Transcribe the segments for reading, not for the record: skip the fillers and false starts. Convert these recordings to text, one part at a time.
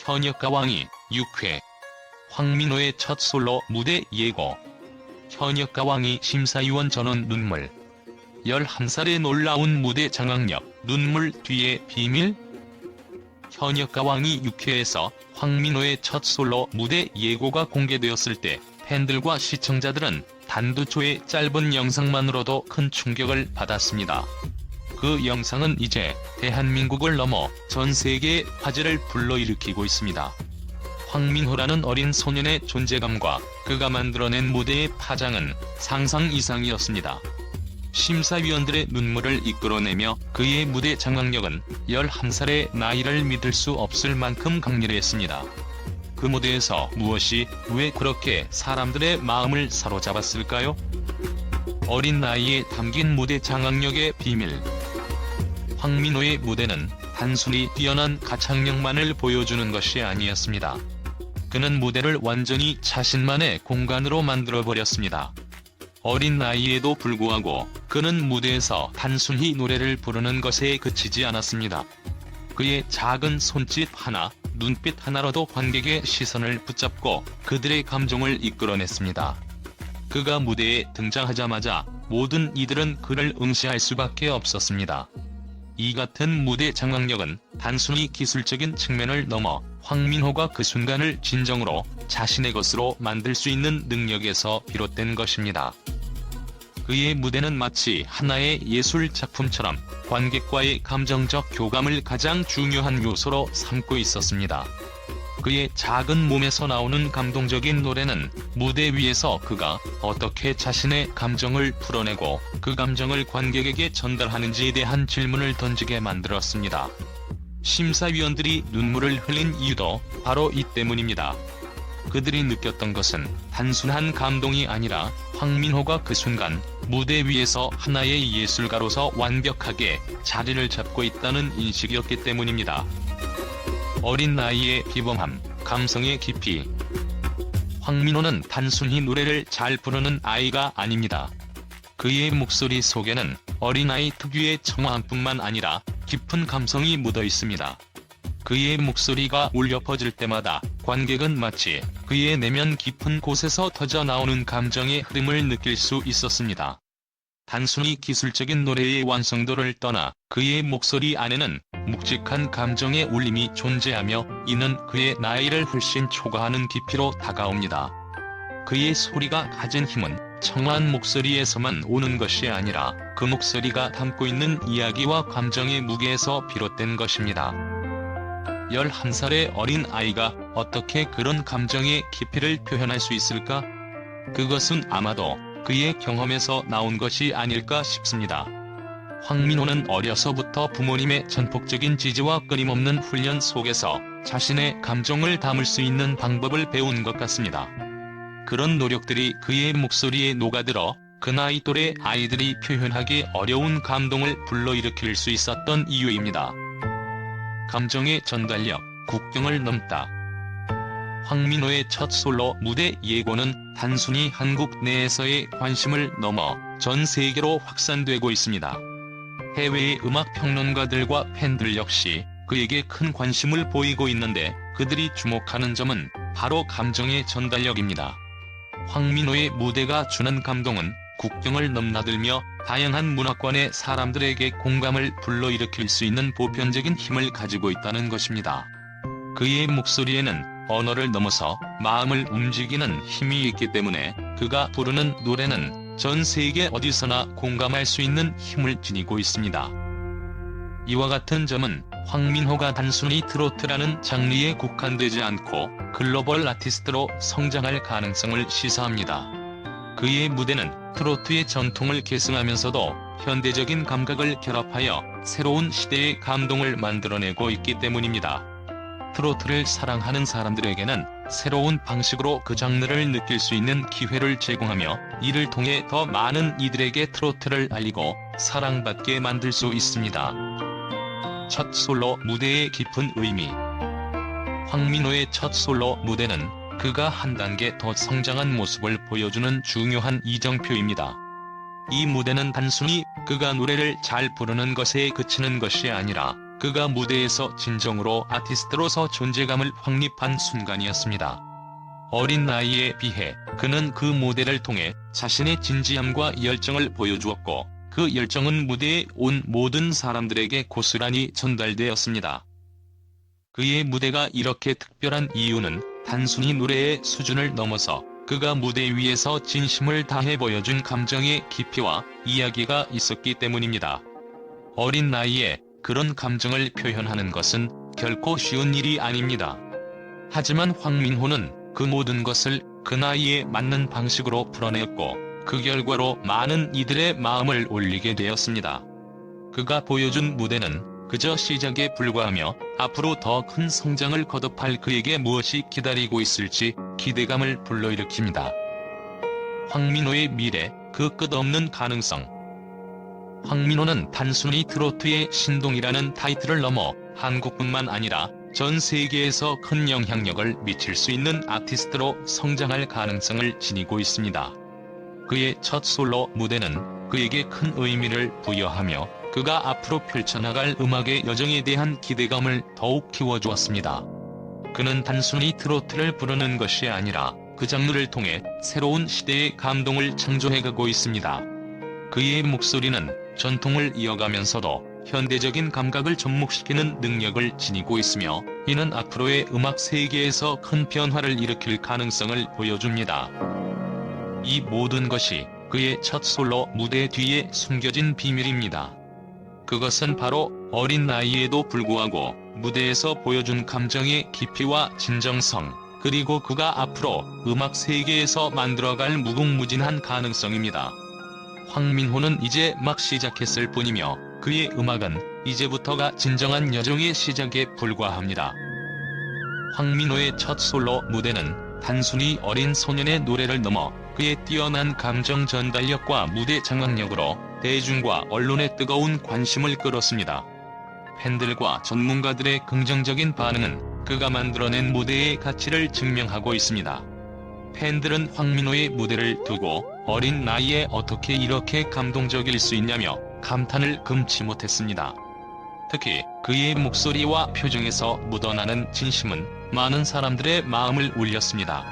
현역가왕이 6회. 황민호의 첫 솔로 무대 예고. 현역가왕이 심사위원 전원 눈물. 11살의 놀라운 무대 장악력, 눈물 뒤의 비밀? 현역가왕이 6회에서 황민호의 첫 솔로 무대 예고가 공개되었을 때 팬들과 시청자들은 단두초의 짧은 영상만으로도 큰 충격을 받았습니다. 그 영상은 이제 대한민국을 넘어 전 세계의 화제를 불러일으키고 있습니다. 황민호라는 어린 소년의 존재감과 그가 만들어낸 무대의 파장은 상상 이상이었습니다. 심사위원들의 눈물을 이끌어내며 그의 무대 장악력은 11살의 나이를 믿을 수 없을 만큼 강렬했습니다. 그 무대에서 무엇이 왜 그렇게 사람들의 마음을 사로잡았을까요? 어린 나이에 담긴 무대 장악력의 비밀. 황민호의 무대는 단순히 뛰어난 가창력만을 보여주는 것이 아니었습니다. 그는 무대를 완전히 자신만의 공간으로 만들어버렸습니다. 어린 나이에도 불구하고 그는 무대에서 단순히 노래를 부르는 것에 그치지 않았습니다. 그의 작은 손짓 하나, 눈빛 하나로도 관객의 시선을 붙잡고 그들의 감정을 이끌어냈습니다. 그가 무대에 등장하자마자 모든 이들은 그를 응시할 수밖에 없었습니다. 이 같은 무대 장악력은 단순히 기술적인 측면을 넘어 황민호가 그 순간을 진정으로 자신의 것으로 만들 수 있는 능력에서 비롯된 것입니다. 그의 무대는 마치 하나의 예술 작품처럼 관객과의 감정적 교감을 가장 중요한 요소로 삼고 있었습니다. 그의 작은 몸에서 나오는 감동적인 노래는 무대 위에서 그가 어떻게 자신의 감정을 풀어내고 그 감정을 관객에게 전달하는지에 대한 질문을 던지게 만들었습니다. 심사위원들이 눈물을 흘린 이유도 바로 이 때문입니다. 그들이 느꼈던 것은 단순한 감동이 아니라 황민호가 그 순간 무대 위에서 하나의 예술가로서 완벽하게 자리를 잡고 있다는 인식이었기 때문입니다. 어린 나이의 비범함, 감성의 깊이. 황민호는 단순히 노래를 잘 부르는 아이가 아닙니다. 그의 목소리 속에는 어린아이 특유의 청아함뿐만 아니라 깊은 감성이 묻어 있습니다. 그의 목소리가 울려 퍼질 때마다 관객은 마치 그의 내면 깊은 곳에서 터져나오는 감정의 흐름을 느낄 수 있었습니다. 단순히 기술적인 노래의 완성도를 떠나 그의 목소리 안에는 묵직한 감정의 울림이 존재하며 이는 그의 나이를 훨씬 초과하는 깊이로 다가옵니다. 그의 소리가 가진 힘은 청아한 목소리에서만 오는 것이 아니라 그 목소리가 담고 있는 이야기와 감정의 무게에서 비롯된 것입니다. 11살의 어린 아이가 어떻게 그런 감정의 깊이를 표현할 수 있을까? 그것은 아마도 그의 경험에서 나온 것이 아닐까 싶습니다. 황민호는 어려서부터 부모님의 전폭적인 지지와 끊임없는 훈련 속에서 자신의 감정을 담을 수 있는 방법을 배운 것 같습니다. 그런 노력들이 그의 목소리에 녹아들어 그 나이 또래 아이들이 표현하기 어려운 감동을 불러일으킬 수 있었던 이유입니다. 감정의 전달력, 국경을 넘다. 황민호의 첫 솔로 무대 예고는 단순히 한국 내에서의 관심을 넘어 전 세계로 확산되고 있습니다. 해외의 음악 평론가들과 팬들 역시 그에게 큰 관심을 보이고 있는데 그들이 주목하는 점은 바로 감정의 전달력입니다. 황민호의 무대가 주는 감동은 국경을 넘나들며 다양한 문화권의 사람들에게 공감을 불러일으킬 수 있는 보편적인 힘을 가지고 있다는 것입니다. 그의 목소리에는 언어를 넘어서 마음을 움직이는 힘이 있기 때문에 그가 부르는 노래는 전 세계 어디서나 공감할 수 있는 힘을 지니고 있습니다. 이와 같은 점은 황민호가 단순히 트로트라는 장르에 국한되지 않고 글로벌 아티스트로 성장할 가능성을 시사합니다. 그의 무대는 트로트의 전통을 계승하면서도 현대적인 감각을 결합하여 새로운 시대의 감동을 만들어내고 있기 때문입니다. 트로트를 사랑하는 사람들에게는 새로운 방식으로 그 장르를 느낄 수 있는 기회를 제공하며 이를 통해 더 많은 이들에게 트로트를 알리고 사랑받게 만들 수 있습니다. 첫 솔로 무대의 깊은 의미. 황민호의 첫 솔로 무대는 그가 한 단계 더 성장한 모습을 보여주는 중요한 이정표입니다. 이 무대는 단순히 그가 노래를 잘 부르는 것에 그치는 것이 아니라 그가 무대에서 진정으로 아티스트로서 존재감을 확립한 순간이었습니다. 어린 나이에 비해 그는 그 무대를 통해 자신의 진지함과 열정을 보여주었고, 그 열정은 무대에 온 모든 사람들에게 고스란히 전달되었습니다. 그의 무대가 이렇게 특별한 이유는 단순히 노래의 수준을 넘어서 그가 무대 위에서 진심을 다해 보여준 감정의 깊이와 이야기가 있었기 때문입니다. 어린 나이에 그런 감정을 표현하는 것은 결코 쉬운 일이 아닙니다. 하지만 황민호는 그 모든 것을 그 나이에 맞는 방식으로 풀어냈고, 그 결과로 많은 이들의 마음을 울리게 되었습니다. 그가 보여준 무대는 그저 시작에 불과하며 앞으로 더 큰 성장을 거듭할 그에게 무엇이 기다리고 있을지 기대감을 불러일으킵니다. 황민호의 미래, 그 끝없는 가능성. 황민호는 단순히 트로트의 신동이라는 타이틀을 넘어 한국뿐만 아니라 전 세계에서 큰 영향력을 미칠 수 있는 아티스트로 성장할 가능성을 지니고 있습니다. 그의 첫 솔로 무대는 그에게 큰 의미를 부여하며 그가 앞으로 펼쳐나갈 음악의 여정에 대한 기대감을 더욱 키워주었습니다. 그는 단순히 트로트를 부르는 것이 아니라 그 장르를 통해 새로운 시대의 감동을 창조해가고 있습니다. 그의 목소리는 전통을 이어가면서도 현대적인 감각을 접목시키는 능력을 지니고 있으며, 이는 앞으로의 음악 세계에서 큰 변화를 일으킬 가능성을 보여줍니다. 이 모든 것이 그의 첫 솔로 무대 뒤에 숨겨진 비밀입니다. 그것은 바로 어린 나이에도 불구하고 무대에서 보여준 감정의 깊이와 진정성, 그리고 그가 앞으로 음악 세계에서 만들어갈 무궁무진한 가능성입니다. 황민호는 이제 막 시작했을 뿐이며 그의 음악은 이제부터가 진정한 여정의 시작에 불과합니다. 황민호의 첫 솔로 무대는 단순히 어린 소년의 노래를 넘어 그의 뛰어난 감정 전달력과 무대 장악력으로 대중과 언론의 뜨거운 관심을 끌었습니다. 팬들과 전문가들의 긍정적인 반응은 그가 만들어낸 무대의 가치를 증명하고 있습니다. 팬들은 황민호의 무대를 두고 어린 나이에 어떻게 이렇게 감동적일 수 있냐며 감탄을 금치 못했습니다. 특히 그의 목소리와 표정에서 묻어나는 진심은 많은 사람들의 마음을 울렸습니다.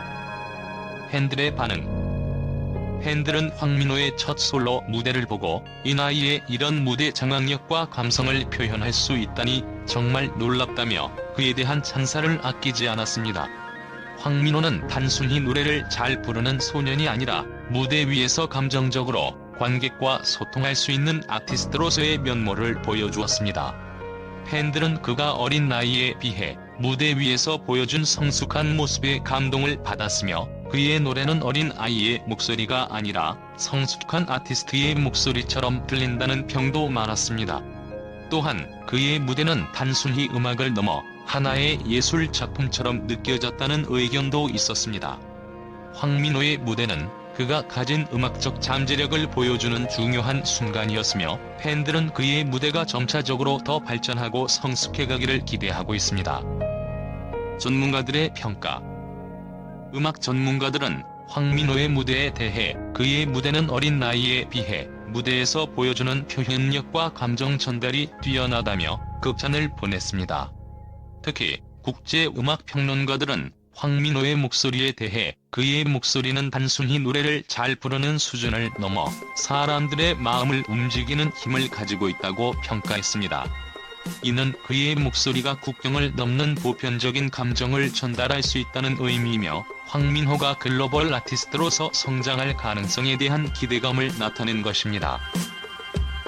팬들의 반응. 팬들은 황민호의 첫 솔로 무대를 보고 이 나이에 이런 무대 장악력과 감성을 표현할 수 있다니 정말 놀랍다며 그에 대한 찬사를 아끼지 않았습니다. 황민호는 단순히 노래를 잘 부르는 소년이 아니라 무대 위에서 감정적으로 관객과 소통할 수 있는 아티스트로서의 면모를 보여주었습니다. 팬들은 그가 어린 나이에 비해 무대 위에서 보여준 성숙한 모습에 감동을 받았으며, 그의 노래는 어린 아이의 목소리가 아니라 성숙한 아티스트의 목소리처럼 들린다는 평도 많았습니다. 또한 그의 무대는 단순히 음악을 넘어 하나의 예술 작품처럼 느껴졌다는 의견도 있었습니다. 황민호의 무대는 그가 가진 음악적 잠재력을 보여주는 중요한 순간이었으며, 팬들은 그의 무대가 점차적으로 더 발전하고 성숙해가기를 기대하고 있습니다. 전문가들의 평가. 음악 전문가들은 황민호의 무대에 대해 그의 무대는 어린 나이에 비해 무대에서 보여주는 표현력과 감정 전달이 뛰어나다며 극찬을 보냈습니다. 특히 국제 음악 평론가들은 황민호의 목소리에 대해 그의 목소리는 단순히 노래를 잘 부르는 수준을 넘어 사람들의 마음을 움직이는 힘을 가지고 있다고 평가했습니다. 이는 그의 목소리가 국경을 넘는 보편적인 감정을 전달할 수 있다는 의미이며, 황민호가 글로벌 아티스트로서 성장할 가능성에 대한 기대감을 나타낸 것입니다.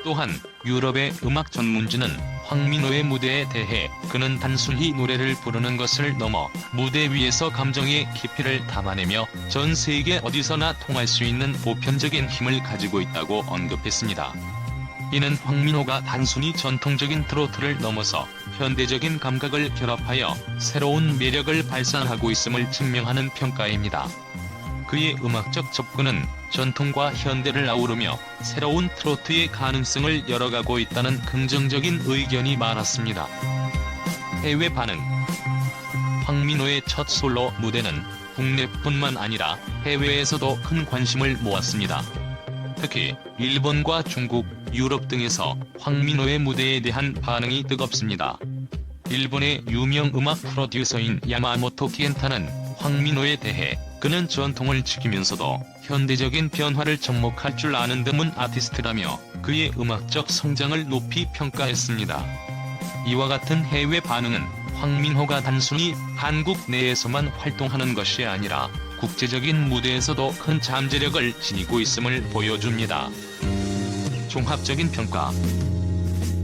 또한 유럽의 음악 전문지는 황민호의 무대에 대해 그는 단순히 노래를 부르는 것을 넘어 무대 위에서 감정의 깊이를 담아내며 전 세계 어디서나 통할 수 있는 보편적인 힘을 가지고 있다고 언급했습니다. 이는 황민호가 단순히 전통적인 트로트를 넘어서 현대적인 감각을 결합하여 새로운 매력을 발산하고 있음을 증명하는 평가입니다. 그의 음악적 접근은 전통과 현대를 아우르며 새로운 트로트의 가능성을 열어가고 있다는 긍정적인 의견이 많았습니다. 해외 반응. 황민호의 첫 솔로 무대는 국내뿐만 아니라 해외에서도 큰 관심을 모았습니다. 특히 일본과 중국, 유럽 등에서 황민호의 무대에 대한 반응이 뜨겁습니다. 일본의 유명 음악 프로듀서인 야마모토 켄타는 황민호에 대해 그는 전통을 지키면서도 현대적인 변화를 접목할 줄 아는 드문 아티스트라며 그의 음악적 성장을 높이 평가했습니다. 이와 같은 해외 반응은 황민호가 단순히 한국 내에서만 활동하는 것이 아니라 국제적인 무대에서도 큰 잠재력을 지니고 있음을 보여줍니다. 종합적인 평가.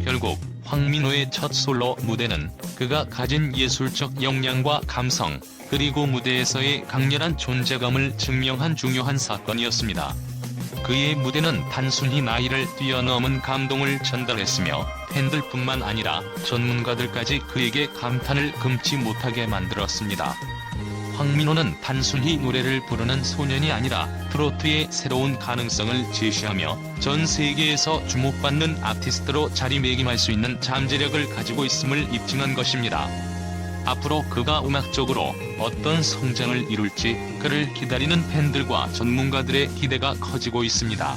결국 황민호의 첫 솔로 무대는 그가 가진 예술적 역량과 감성, 그리고 무대에서의 강렬한 존재감을 증명한 중요한 사건이었습니다. 그의 무대는 단순히 나이를 뛰어넘은 감동을 전달했으며 팬들뿐만 아니라 전문가들까지 그에게 감탄을 금치 못하게 만들었습니다. 황민호는 단순히 노래를 부르는 소년이 아니라 트로트의 새로운 가능성을 제시하며 전 세계에서 주목받는 아티스트로 자리매김할 수 있는 잠재력을 가지고 있음을 입증한 것입니다. 앞으로 그가 음악적으로 어떤 성장을 이룰지 그를 기다리는 팬들과 전문가들의 기대가 커지고 있습니다.